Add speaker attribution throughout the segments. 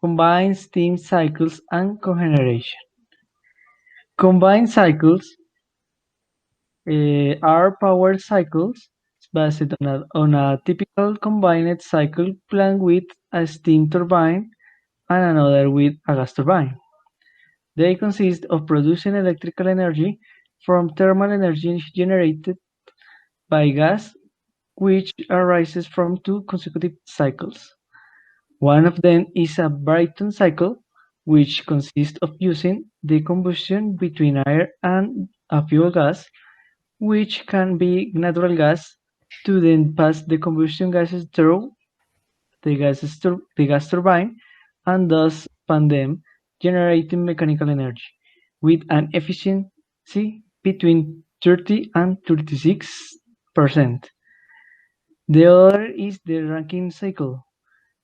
Speaker 1: combined steam cycles and cogeneration. Combined cycles are power cycles based on a typical combined cycle plant with a steam turbine and another with a gas turbine. They consist of producing electrical energy from thermal energy generated by gas, which arises from two consecutive cycles. One of them is a Brayton cycle, which consists of using the combustion between air and a fuel gas, which can be natural gas, to then pass the combustion gases through the gas turbine and thus expand them, generating mechanical energy with an efficiency between 30 and 36%. The other is the Rankine cycle,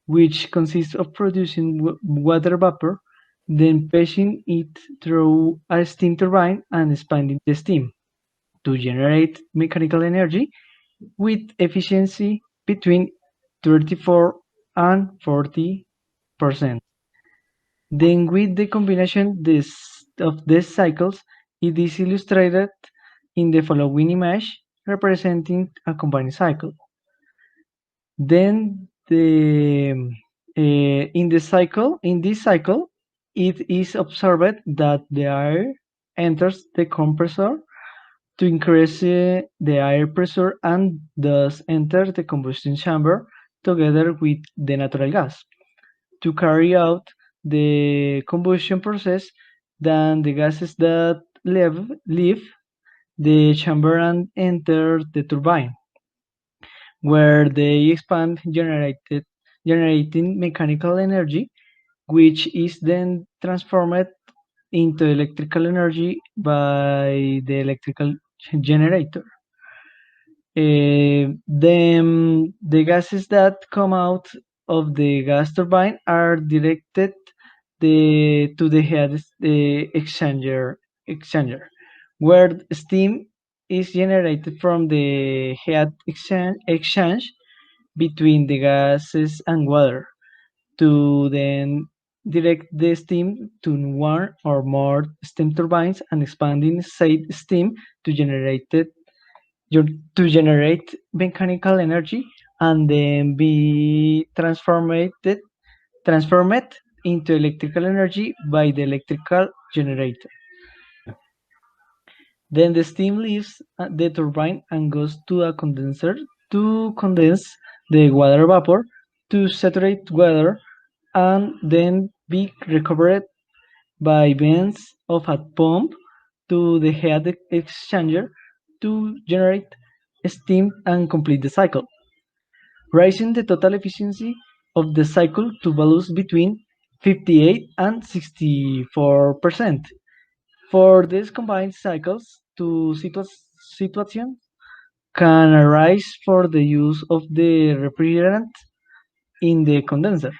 Speaker 1: which consists of producing water vapor, then passing it through a steam turbine and expanding the steam to generate mechanical energy with efficiency between 34 and 40%. Then with the combination of these cycles, it is illustrated in the following image representing a combined cycle. Then in this cycle, it is observed that the air enters the compressor to increase the air pressure and thus enter the combustion chamber together with the natural gas. To carry out the combustion process, then the gases that leave the chamber and enter the turbine, where they expand, generating mechanical energy, which is then transformed into electrical energy by the electrical generator. The gases that come out of the gas turbine are directed to the exchanger, where steam is generated from the heat exchange between the gases and water to then direct the steam to one or more steam turbines and expanding said steam to generate mechanical energy and then be transformed into electrical energy by the electrical generator. Then the steam leaves the turbine and goes to a condenser to condense the water vapor to saturate water and then be recovered by means of a pump to the heat exchanger to generate steam and complete the cycle, raising the total efficiency of the cycle to values between 58 and 64%. For these combined cycles, two situations can arise for the use of the refrigerant in the condenser.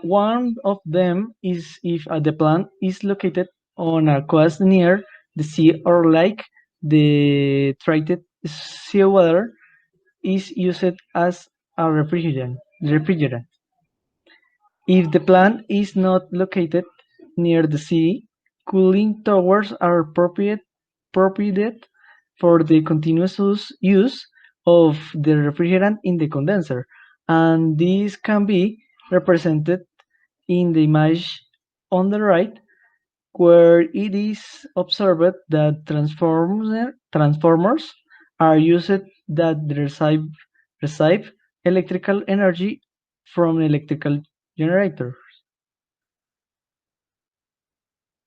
Speaker 1: One of them is if the plant is located on a coast near the sea or lake, the treated seawater is used as a refrigerant. If the plant is not located near the sea, cooling towers are appropriate for the continuous use of the refrigerant in the condenser, and this can be represented in the image on the right, where it is observed that transformers are used that receive electrical energy from electrical generator.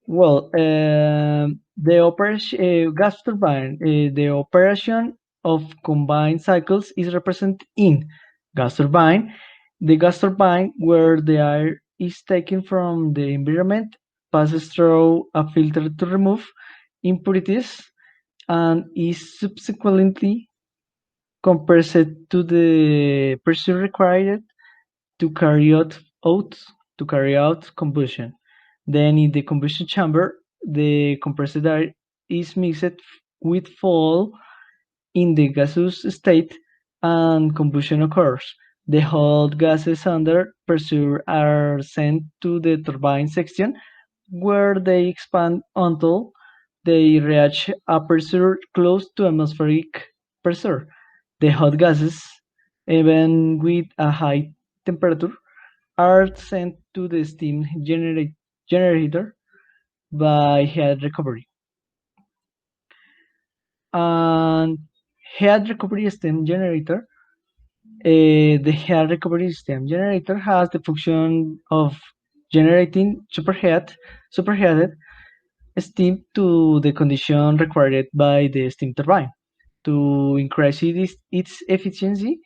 Speaker 1: Well, the operation gas turbine, the operation of combined cycles is represented in gas turbine. The gas turbine, where the air is taken from the environment, passes through a filter to remove impurities and is subsequently compressed to the pressure required to carry out combustion. Then in the combustion chamber, the compressed air is mixed with fuel in the gaseous state and combustion occurs. The hot gases under pressure are sent to the turbine section where they expand until they reach a pressure close to atmospheric pressure. The hot gases, even with a high temperature, are sent to the steam generator by heat recovery. And heat recovery steam generator, the heat recovery steam generator has the function of generating superheated steam to the condition required by the steam turbine. To increase its efficiency,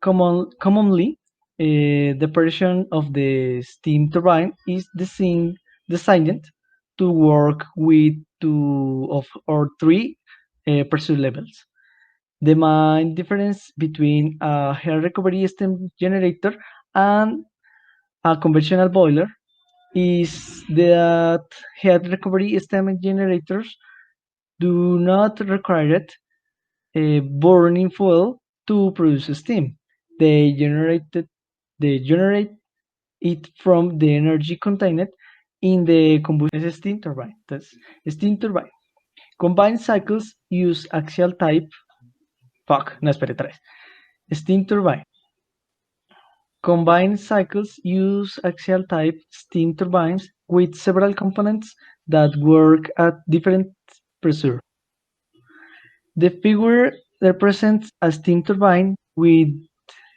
Speaker 1: commonly, the version of the steam turbine is designed to work with two of or three pressure levels. The main difference between a air recovery steam generator and a conventional boiler is that heat recovery steam generators do not require burning fuel to produce steam. They generate it from the energy contained in the combustion steam turbine. That's steam turbine. Combined cycles use axial type. Fuck, no, espere, otra vez. Steam turbine. Combined cycles use axial type steam turbines with several components that work at different pressure. The figure represents a steam turbine with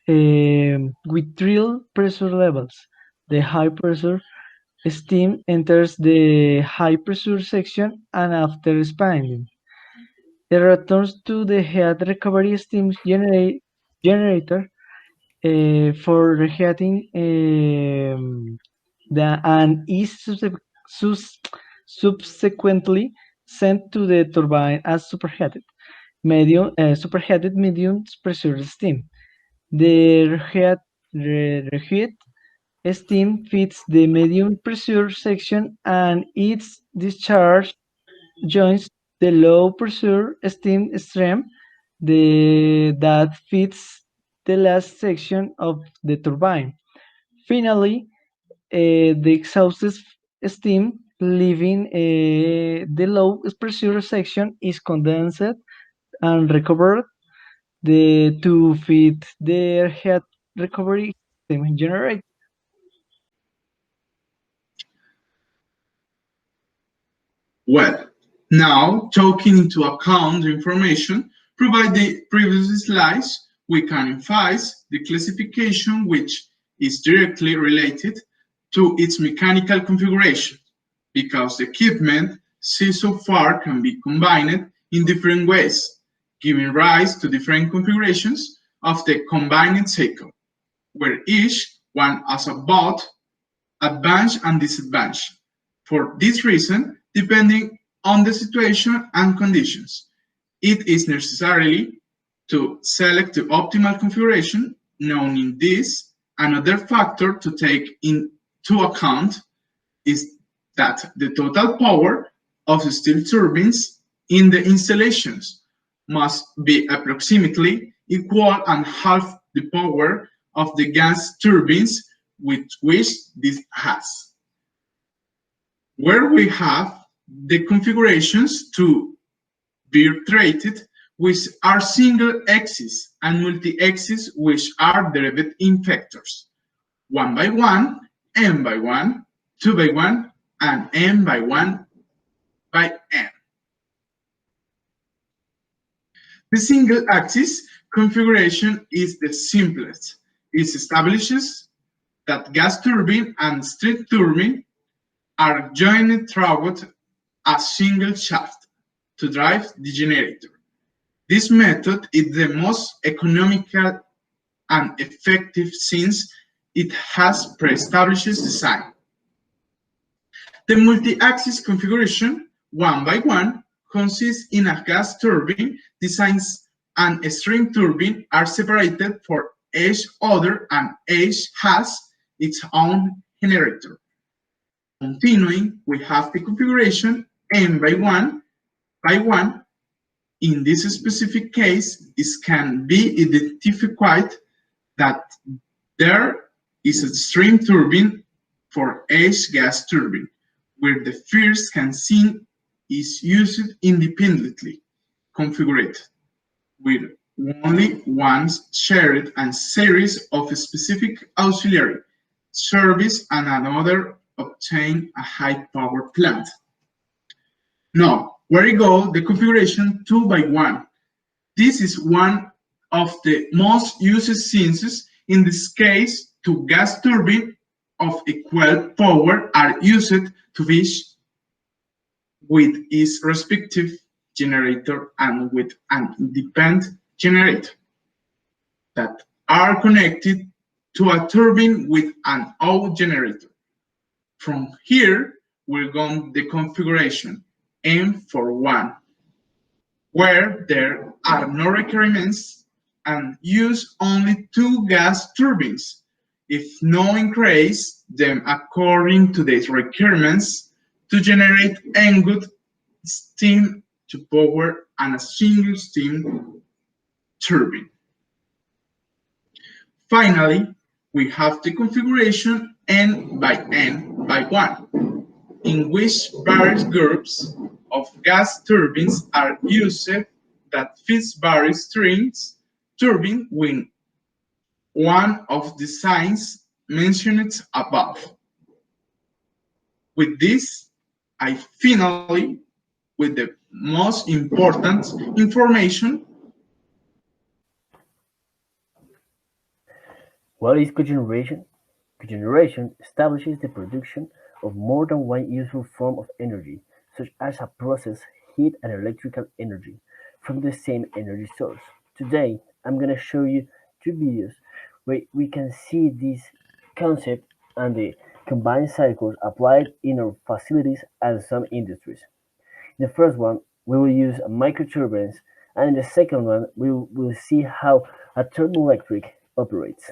Speaker 1: three pressure levels. The high pressure steam enters the high pressure section and after expanding, it returns to the heat recovery steam generator for reheating and is subsequently sent to the turbine as superheated medium pressure steam. The reheat steam feeds the medium pressure section and its discharge joins the low pressure steam stream that feeds the last section of the turbine. Finally, the exhausted steam leaving the low pressure section is condensed and recovered to feed the heat recovery system generator.
Speaker 2: Well, now taking into account the information provided the previous slides, we can emphasize the classification which is directly related to its mechanical configuration, because the equipment seen so far can be combined in different ways, giving rise to different configurations of the combined cycle, where each one has a both advantage and disadvantage. For this reason, depending on the situation and conditions, it is necessary to select the optimal configuration. Knowing this, another factor to take into account is that the total power of the steam turbines in the installations must be approximately equal and half the power of the gas turbines with which this has. Where we have the configurations to be treated with our single axis and multi-axis, which are derived in vectors 1 by 1, n by 1, 2 by 1, and n by 1 by n. The single axis configuration is the simplest. It establishes that gas turbine and steam turbine are joined throughout a single shaft to drive the generator. This method is the most economical and effective since it has pre-established design. The multi-axis configuration, 1 by 1, consists in a gas turbine designs and a steam turbine are separated for each other and each has its own generator. Continuing, we have the configuration n by 1, In this specific case, it can be identified that there is a steam turbine for each gas turbine, where the first campaign is used independently configured, with only one shared and series of specific auxiliary service and another obtain a high power plant. Now, where we go, the configuration 2 by 1. This is one of the most used since in this case two gas turbines of equal power are used to fish with its respective generator and with an independent generator that are connected to a turbine with an out generator. From here, we're going the configuration M for 1, where there are no requirements and use only two gas turbines, if no increase them according to the requirements to generate good steam to power and a single steam turbine. Finally, we have the configuration N by 1, in which various groups of gas turbines are used that fits various strings turbine with one of the signs mentioned above. With this, I finally, with the most important information.
Speaker 3: What is cogeneration? Cogeneration establishes the production of more than one useful form of energy, such as a process, heat, and electrical energy, from the same energy source. Today, I'm going to show you two videos where we can see this concept and the combined cycles applied in our facilities and some industries. In the first one, we will use microturbines, and in the second one, we will see how a thermoelectric operates.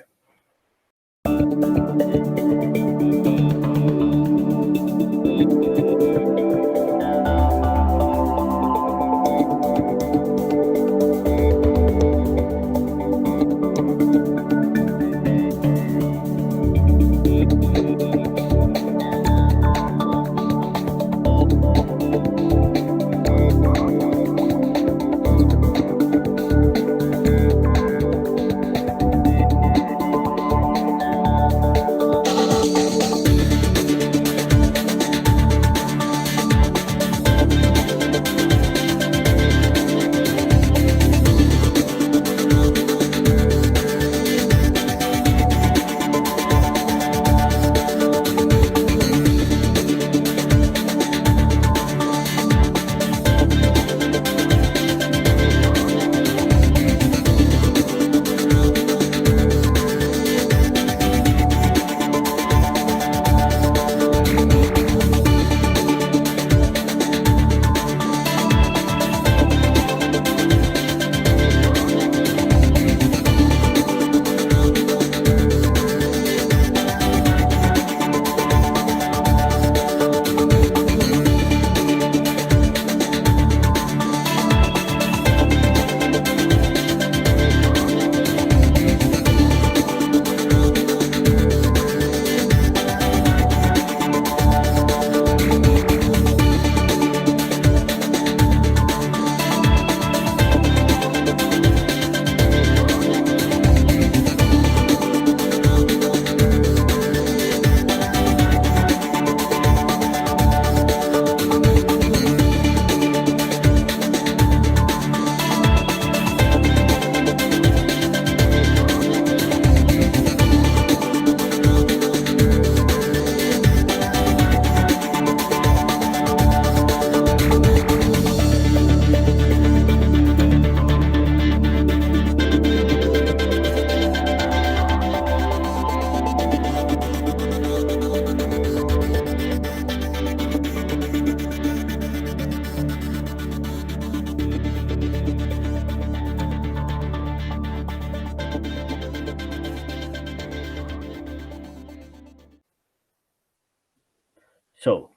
Speaker 3: So,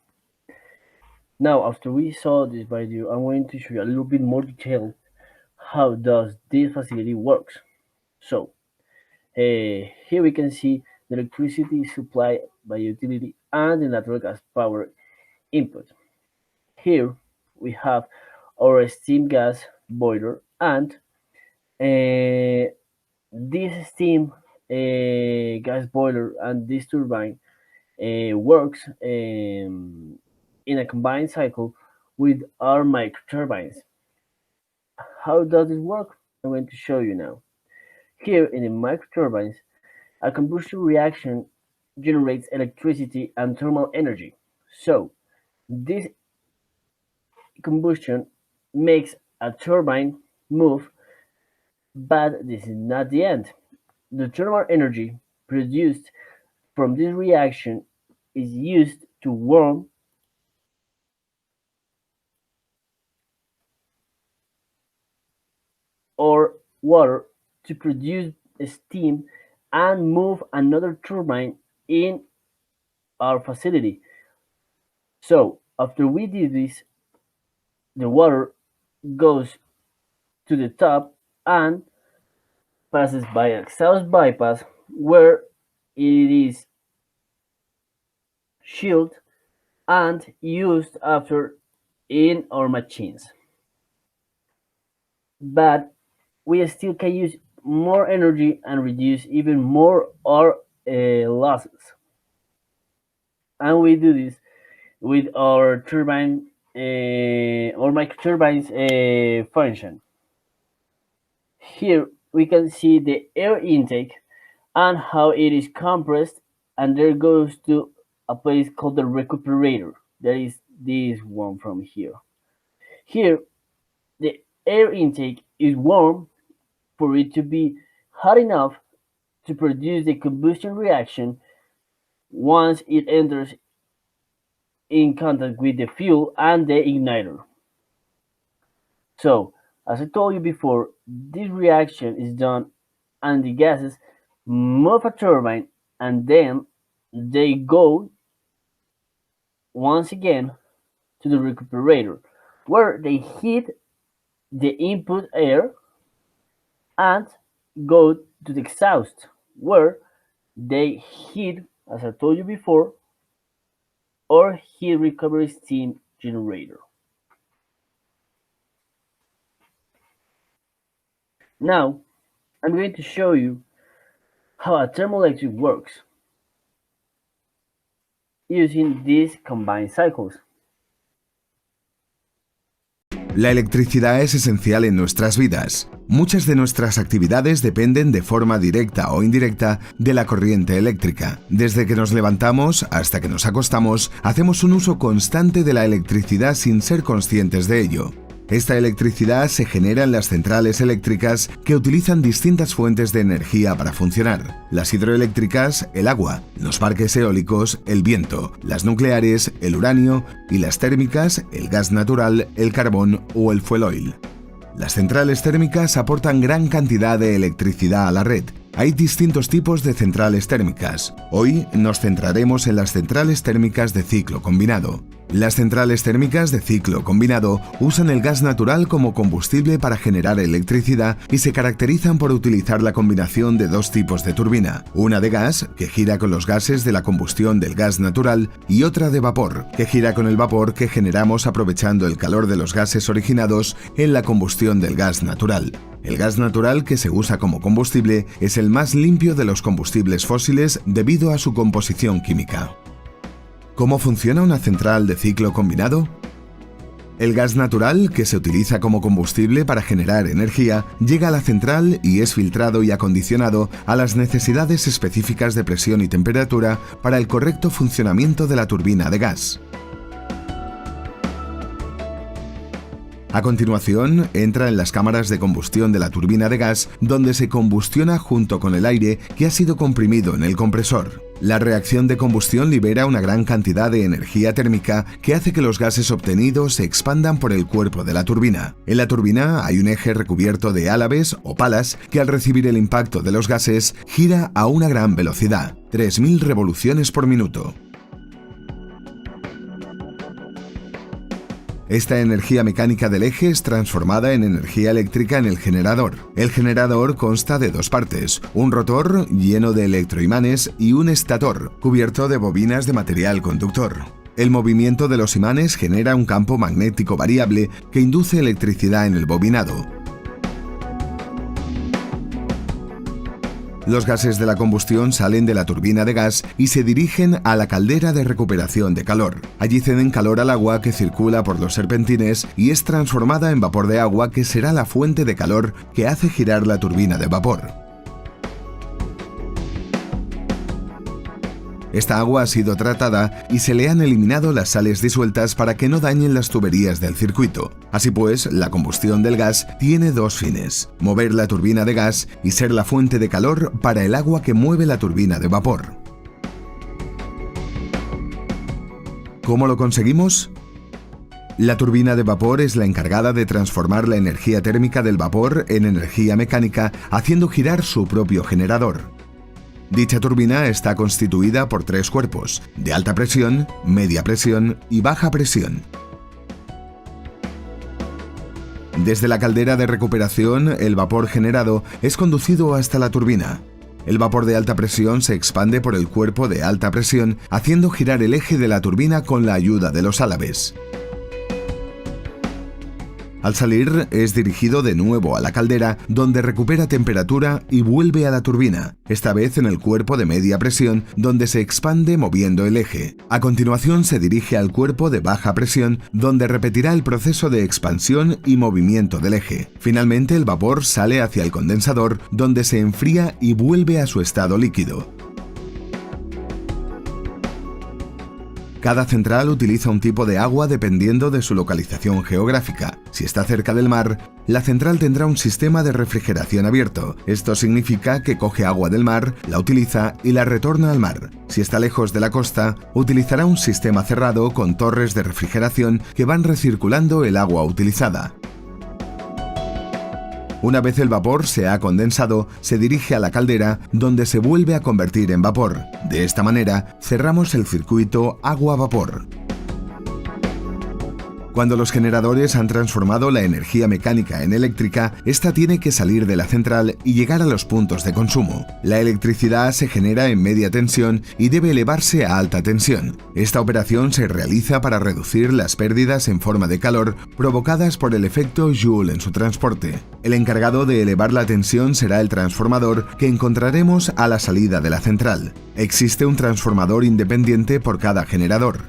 Speaker 3: Now, after we saw this video, I'm going to show you a little bit more detail how does this facility works. So, here we can see the electricity supplied by utility and the natural gas power input. Here we have our steam gas boiler, and this steam gas boiler and this turbine works in a combined cycle with our microturbines. How does it work? I'm going to show you now. Here in the microturbines, a combustion reaction generates electricity and thermal energy. So this combustion makes a turbine move, but this is not the end. The thermal energy produced from this reaction is used to warm or water to produce steam and move another turbine in our facility. So after we do this, the water goes to the top and passes by an exhaust bypass where it is chilled and used after in our machines. But we still can use more energy and reduce even more our losses. And we do this with our turbine or microturbines function. Here we can see the air intake and how it is compressed, and there goes to a place called the recuperator. That is this one from here. Here the air intake is warm for it to be hot enough to produce the combustion reaction once it enters in contact with the fuel and the igniter. So, as I told you before, this reaction is done and the gases move a turbine and then they go once again to the recuperator where they heat the input air and go to the exhaust where they heat, as I told you before, or heat recovery steam generator. Now, I'm going to show you how a thermoelectric works using these combined cycles.
Speaker 4: La electricidad es esencial en nuestras vidas. Muchas de nuestras actividades dependen de forma directa o indirecta de la corriente eléctrica. Desde que nos levantamos hasta que nos acostamos, hacemos un uso constante de la electricidad sin ser conscientes de ello. Esta electricidad se genera en las centrales eléctricas que utilizan distintas fuentes de energía para funcionar. Las hidroeléctricas, el agua, los parques eólicos, el viento, las nucleares, el uranio y las térmicas, el gas natural, el carbón o el fuel oil. Las centrales térmicas aportan gran cantidad de electricidad a la red. Hay distintos tipos de centrales térmicas. Hoy nos centraremos en las centrales térmicas de ciclo combinado. Las centrales térmicas de ciclo combinado usan el gas natural como combustible para generar electricidad y se caracterizan por utilizar la combinación de dos tipos de turbina, una de gas, que gira con los gases de la combustión del gas natural, y otra de vapor, que gira con el vapor que generamos aprovechando el calor de los gases originados en la combustión del gas natural. El gas natural que se usa como combustible es el más limpio de los combustibles fósiles debido a su composición química. ¿Cómo funciona una central de ciclo combinado? El gas natural, que se utiliza como combustible para generar energía, llega a la central y es filtrado y acondicionado a las necesidades específicas de presión y temperatura para el correcto funcionamiento de la turbina de gas. A continuación, entra en las cámaras de combustión de la turbina de gas, donde se combustiona junto con el aire que ha sido comprimido en el compresor. La reacción de combustión libera una gran cantidad de energía térmica que hace que los gases obtenidos se expandan por el cuerpo de la turbina. En la turbina hay un eje recubierto de álabes o palas que al recibir el impacto de los gases gira a una gran velocidad, 3000 revoluciones por minuto. Esta energía mecánica del eje es transformada en energía eléctrica en el generador. El generador consta de dos partes, un rotor lleno de electroimanes y un estator, cubierto de bobinas de material conductor. El movimiento de los imanes genera un campo magnético variable que induce electricidad en el bobinado. Los gases de la combustión salen de la turbina de gas y se dirigen a la caldera de recuperación de calor. Allí ceden calor al agua que circula por los serpentines y es transformada en vapor de agua, que será la fuente de calor que hace girar la turbina de vapor. Esta agua ha sido tratada y se le han eliminado las sales disueltas para que no dañen las tuberías del circuito. Así pues, la combustión del gas tiene dos fines: mover la turbina de gas y ser la fuente de calor para el agua que mueve la turbina de vapor. ¿Cómo lo conseguimos? La turbina de vapor es la encargada de transformar la energía térmica del vapor en energía mecánica, haciendo girar su propio generador. Dicha turbina está constituida por tres cuerpos, de alta presión, media presión y baja presión. Desde la caldera de recuperación, el vapor generado es conducido hasta la turbina. El vapor de alta presión se expande por el cuerpo de alta presión, haciendo girar el eje de la turbina con la ayuda de los álabes. Al salir, es dirigido de nuevo a la caldera, donde recupera temperatura y vuelve a la turbina, esta vez en el cuerpo de media presión, donde se expande moviendo el eje. A continuación se dirige al cuerpo de baja presión, donde repetirá el proceso de expansión y movimiento del eje. Finalmente, el vapor sale hacia el condensador, donde se enfría y vuelve a su estado líquido. Cada central utiliza un tipo de agua dependiendo de su localización geográfica. Si está cerca del mar, la central tendrá un sistema de refrigeración abierto. Esto significa que coge agua del mar, la utiliza y la retorna al mar. Si está lejos de la costa, utilizará un sistema cerrado con torres de refrigeración que van recirculando el agua utilizada. Una vez el vapor se ha condensado, se dirige a la caldera, donde se vuelve a convertir en vapor. De esta manera, cerramos el circuito agua-vapor. Cuando los generadores han transformado la energía mecánica en eléctrica, esta tiene que salir de la central y llegar a los puntos de consumo. La electricidad se genera en media tensión y debe elevarse a alta tensión. Esta operación se realiza para reducir las pérdidas en forma de calor provocadas por el efecto Joule en su transporte. El encargado de elevar la tensión será el transformador que encontraremos a la salida de la central. Existe un transformador independiente por cada generador.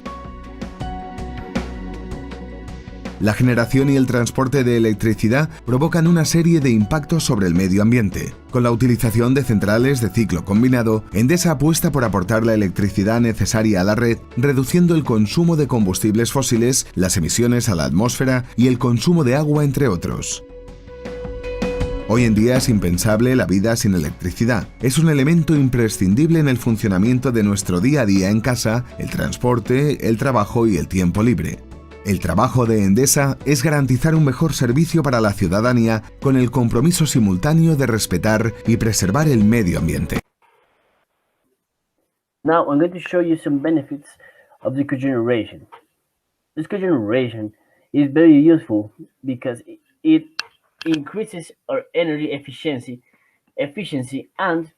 Speaker 4: La generación y el transporte de electricidad provocan una serie de impactos sobre el medio ambiente. Con la utilización de centrales de ciclo combinado, Endesa apuesta por aportar la electricidad necesaria a la red, reduciendo el consumo de combustibles fósiles, las emisiones a la atmósfera y el consumo de agua, entre otros. Hoy en día es impensable la vida sin electricidad. Es un elemento imprescindible en el funcionamiento de nuestro día a día en casa, el transporte, el trabajo y el tiempo libre. El trabajo de Endesa es garantizar un mejor servicio para la ciudadanía con el compromiso simultáneo de respetar y preservar el medio ambiente.
Speaker 3: Now I'm going to show you some benefits of the cogeneration. This cogeneration is very useful because it increases our energy efficiency, and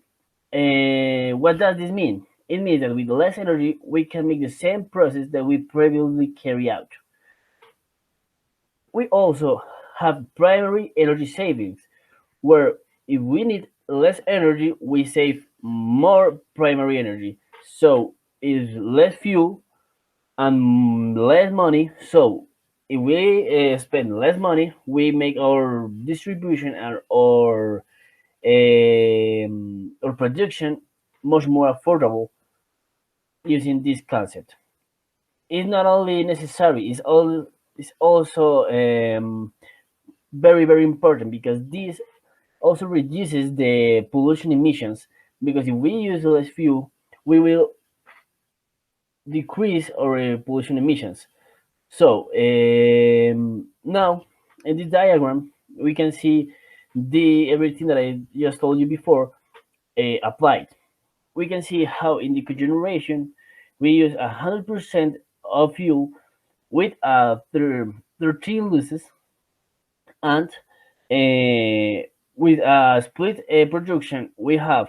Speaker 3: what does this mean? It means that with less energy we can make the same process that we previously carry out. We also have primary energy savings, where if we need less energy, we save more primary energy. So it's less fuel and less money. So if we spend less money, we make our distribution and our production much more affordable using this concept. It's not only necessary; it's also very very important, because this also reduces the pollution emissions. Because if we use less fuel, we will decrease our pollution emissions. So now in this diagram, we can see the everything that I just told you before applied. We can see how in the cogeneration we use 100% of fuel with 13 losses, and with a split production, we have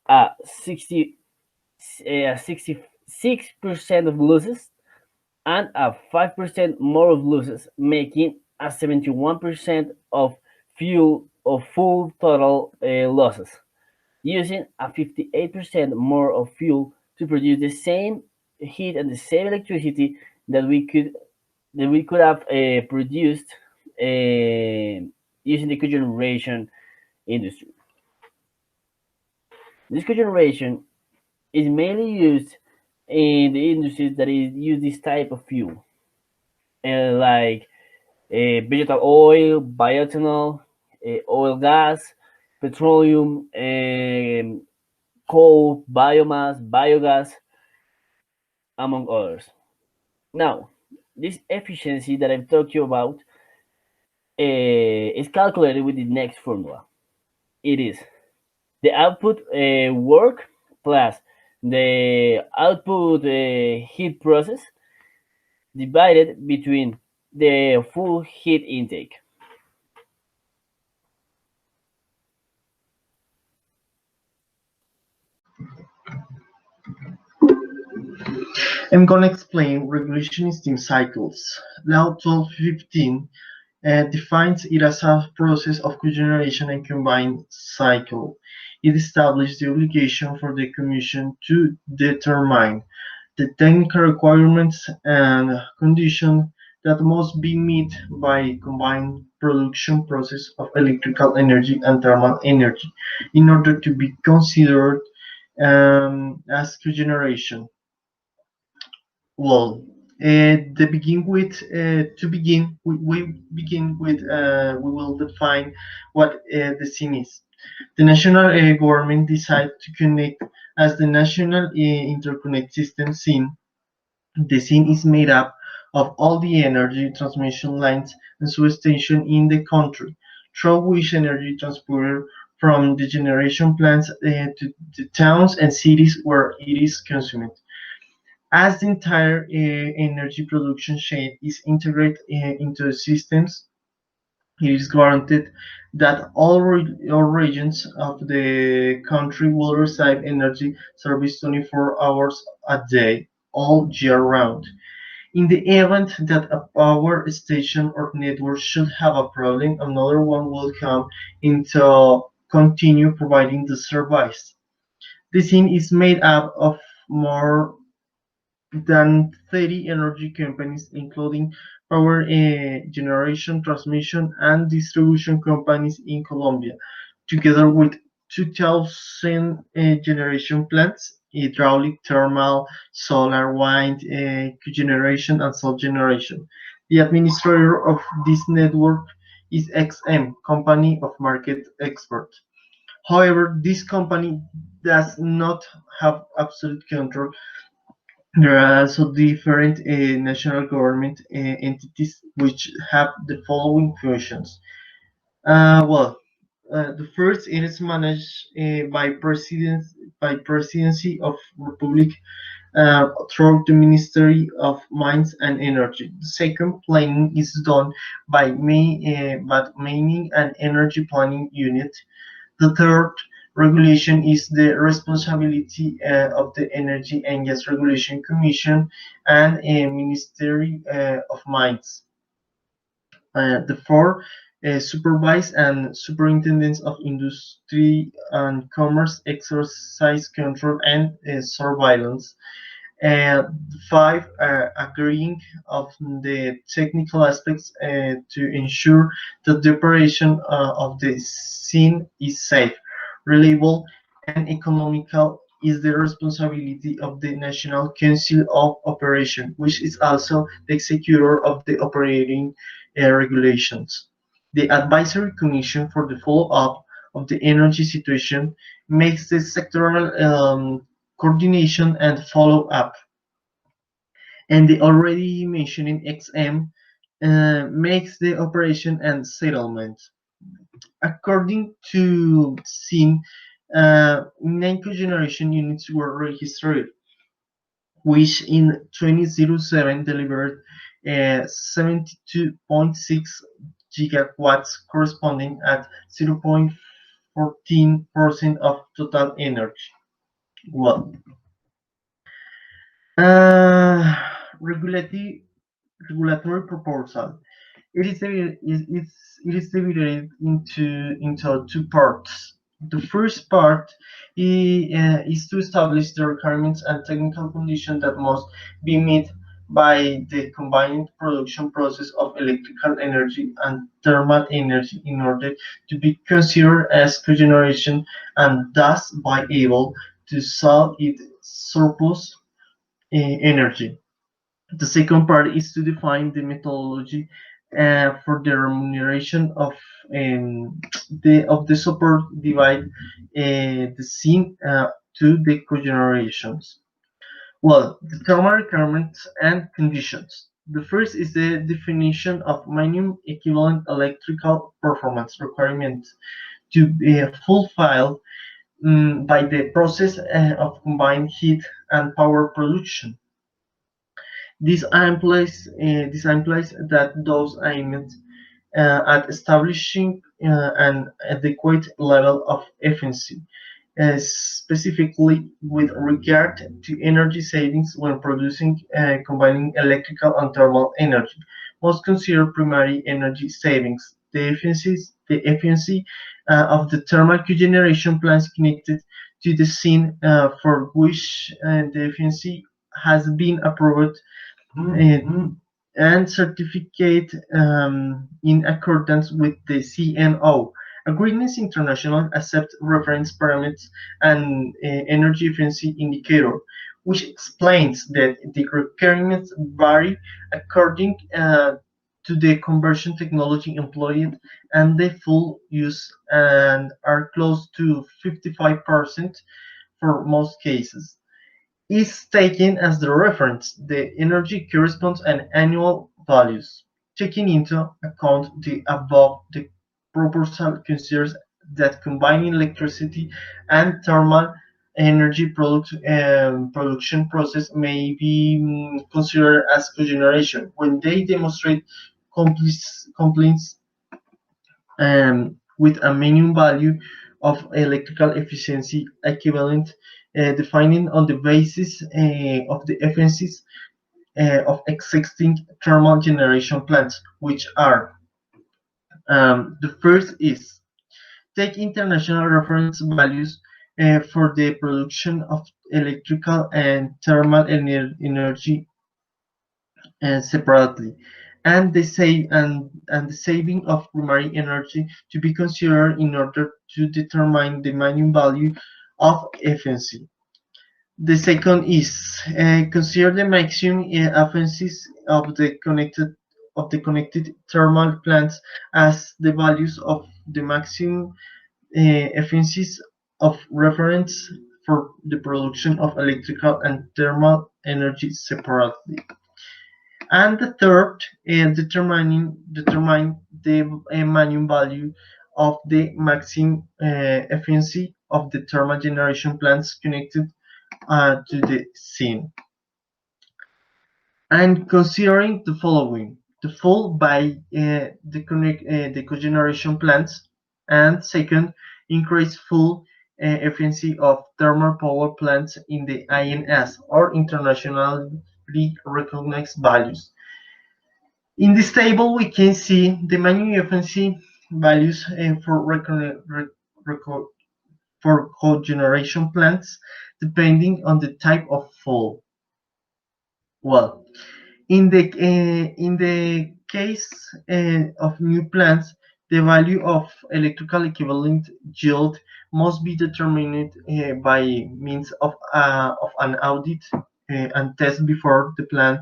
Speaker 3: a 66% of losses and a 5% more of losses, making a 71% of full total losses, using a 58% more of fuel to produce the same heat and the same electricity that we could have produced using the cogeneration industry. This cogeneration is mainly used in the industries that use this type of fuel, like vegetal oil, bioethanol, oil gas, petroleum, coal, biomass, biogas, among others. Now, this efficiency that I've talked to you about is calculated with the next formula. It is the output work plus the output heat process divided between the full heat intake.
Speaker 5: I'm gonna explain regulation steam cycles. Law 1215 defines it as a process of cogeneration and combined cycle. It established the obligation for the Commission to determine the technical requirements and conditions that must be met by combined production process of electrical energy and thermal energy in order to be considered as cogeneration. Well, to begin with, we begin with we will define what the scene is. The national government decided to connect as the national interconnect system scene. The scene is made up of all the energy transmission lines and substations in the country, through which energy transported from the generation plants to the towns and cities where it is consumed. As the entire energy production chain is integrated into the systems, it is guaranteed that all regions of the country will receive energy service 24 hours a day, all year round. In the event that a power station or network should have a problem, another one will come in to continue providing the service. The scene is made up of more than 30 energy companies, including power generation, transmission, and distribution companies in Colombia, together with 2,000 generation plants, hydraulic, thermal, solar, wind, cogeneration, and self-generation. The administrator of this network is XM, Company of Market Expert. However, this company does not have absolute control. There are also different national government entities which have the following functions. Well, the first it is managed by Presidency of Republic through the Ministry of Mines and Energy. The second, planning is done by Mining and Energy Planning Unit. The third, regulation is the responsibility of the Energy and Gas Regulation Commission and Ministry of Mines. The four, supervise and superintendents of industry and commerce exercise control and surveillance. And five, agreeing of the technical aspects to ensure that the operation of the scene is safe, reliable, and economical is the responsibility of the National Council of Operation, which is also the executor of the operating regulations. The Advisory Commission for the follow-up of the energy situation makes the sectoral coordination and follow-up. And the already mentioned XM makes the operation and settlement. According to SIN, 9 cogeneration units were registered, which in 2007 delivered 72.6 gigawatts, corresponding at 0.14% of total energy. Well, uh, regulatory regulatory proposal. It is divided into two parts. The first part is to establish the requirements and technical conditions that must be met by the combined production process of electrical energy and thermal energy in order to be considered as cogeneration and thus be able to sell its surplus energy. The second part is to define the methodology for the remuneration of the support divide the scene to the cogenerations. Well, the thermal requirements and conditions. The first is the definition of minimum equivalent electrical performance requirement to be fulfilled by the process of combined heat and power production. This implies that those aimed at establishing an adequate level of efficiency, specifically with regard to energy savings when producing combining electrical and thermal energy, must consider primary energy savings. The efficiency of the thermal cogeneration plants connected to the scene for which the efficiency has been approved and, and certificate in accordance with the CNO. Agreements International accept reference parameters and energy efficiency indicator, which explains that the requirements vary according to the conversion technology employed and the full use and are close to 55% for most cases is taken as the reference. The energy corresponds and annual values. Taking into account the above, the proposal considers that combining electricity and thermal energy production process may be considered as cogeneration when they demonstrate compliance with a minimum value of electrical efficiency equivalent defining on the basis of the efficiencies of existing thermal generation plants, which are the first is take international reference values for the production of electrical and thermal energy separately, and the saving of primary energy to be considered in order to determine the minimum value of efficiency. The second is consider the maximum efficiencies of the connected thermal plants as the values of the maximum efficiencies of reference for the production of electrical and thermal energy separately. And the third, determine the minimum value of the maximum efficiency of the thermal generation plants connected to the scene. And considering the following: the full by the cogeneration plants, and second, increase full efficiency of thermal power plants in the INS or internationally recognized values. In this table, we can see the minimum efficiency values for cogeneration plants depending on the type of fuel. Well, in the case of new plants, the value of electrical equivalent yield must be determined by means of an audit and test before the plant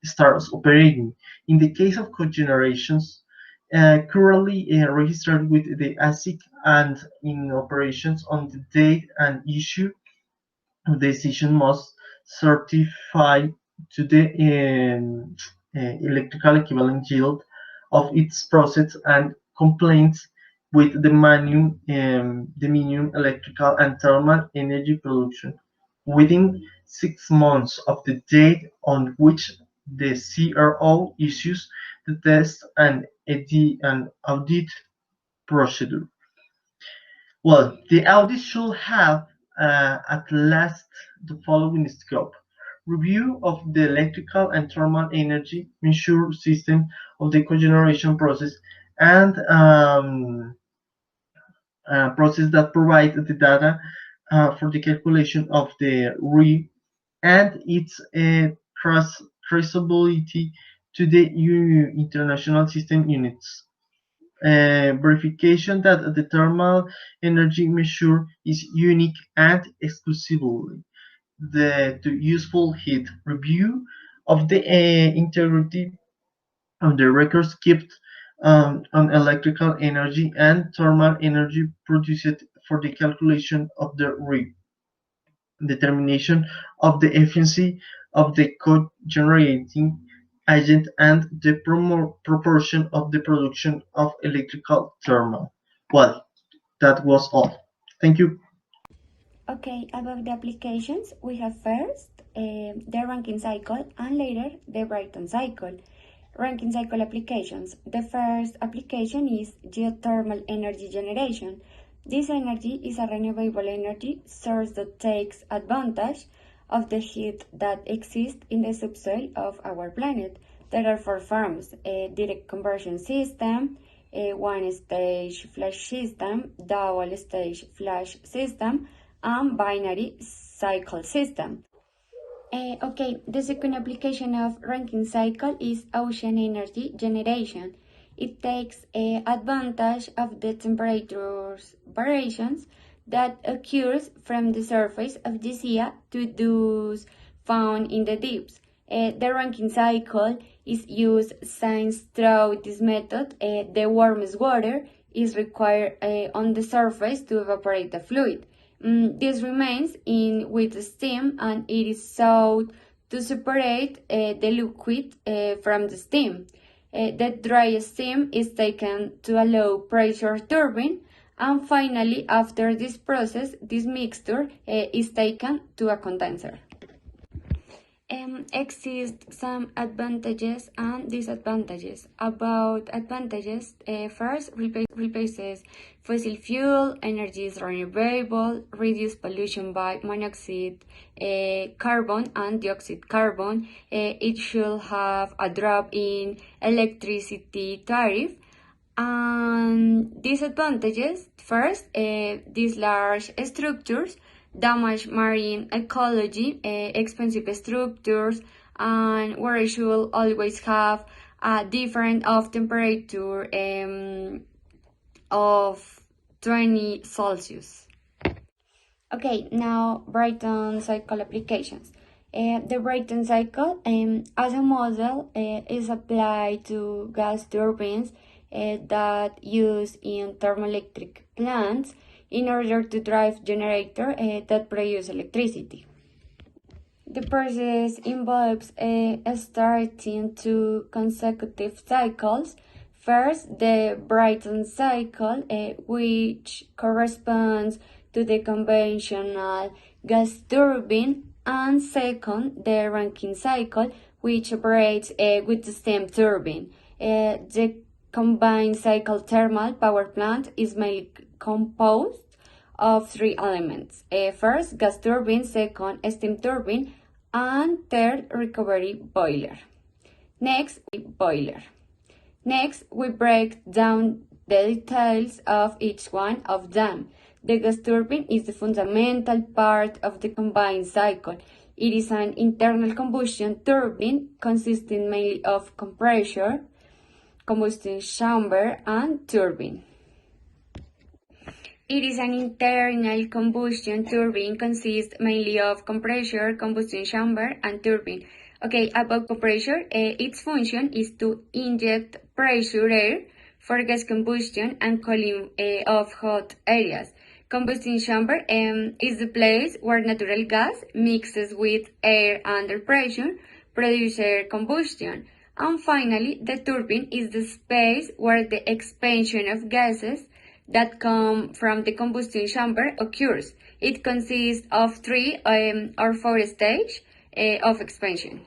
Speaker 5: starts operating. In the case of cogenerations, currently registered with the ASIC and in operations on the date and issue decision must certify to the electrical equivalent yield of its process and compliance with the minimum electrical and thermal energy production within 6 months of the date on which the CRO issues the test and audit procedure. Well, the audit should have at last the following scope: review of the electrical and thermal energy measure system of the cogeneration process and process that provides the data for the calculation of the RE and its traceability to the international system units. Verification that the thermal energy measure is unique and exclusively to useful heat. Review of the integrity of the records kept on electrical energy and thermal energy produced for the calculation of the determination of the efficiency of the co-generating agent and the proportion of the production of electrical thermal. Well, that was all. Thank you.
Speaker 6: Okay, about the applications, we have first the ranking cycle and later the Brighton cycle. Ranking cycle applications. The first application is geothermal energy generation. This energy is a renewable energy source that takes advantage of the heat that exists in the subsoil of our planet. There are four forms: a direct conversion system, a one-stage flash system, double-stage flash system, and binary cycle system. Okay, the second application of ranking cycle is ocean energy generation. It takes advantage of the temperature variations that occurs from the surface of the sea to those found in the deeps. The ranking cycle is used since through this method the warmest water is required on the surface to evaporate the fluid. This remains in with steam and it is sought to separate the liquid from the steam. The dry steam is taken to a low pressure turbine and finally after this process this mixture is taken to a condenser. Exist some advantages and disadvantages. About advantages, first, replaces fossil fuel, energy is renewable, reduce pollution by monoxide carbon and dioxide carbon. It should have a drop in electricity tariff. And disadvantages, first, these large structures damage marine ecology, expensive structures, and where it should always have a difference of temperature of 20 Celsius. Okay, now Brighton cycle applications. The Brighton cycle, as a model, is applied to gas turbines that use in thermoelectric plants in order to drive generator that produce electricity. The process involves starting two consecutive cycles. First, the Brighton cycle, which corresponds to the conventional gas turbine, and second, the Rankine cycle, which operates with the steam turbine. The combined cycle thermal power plant is mainly composed of three elements. First, gas turbine, second, steam turbine, and third, recovery boiler. Next, we break down the details of each one of them. The gas turbine is the fundamental part of the combined cycle. It is an internal combustion turbine consisting mainly of compressor, combustion chamber, and turbine. It is an internal combustion turbine consists mainly of compressor, combustion chamber, and turbine. Okay, about compressor, its function is to inject pressure air for gas combustion and cooling of hot areas. Combustion chamber is the place where natural gas mixes with air under pressure, produces air combustion. And finally, the turbine is the space where the expansion of gases that come from the combustion chamber occurs. It consists of three or four stages of expansion.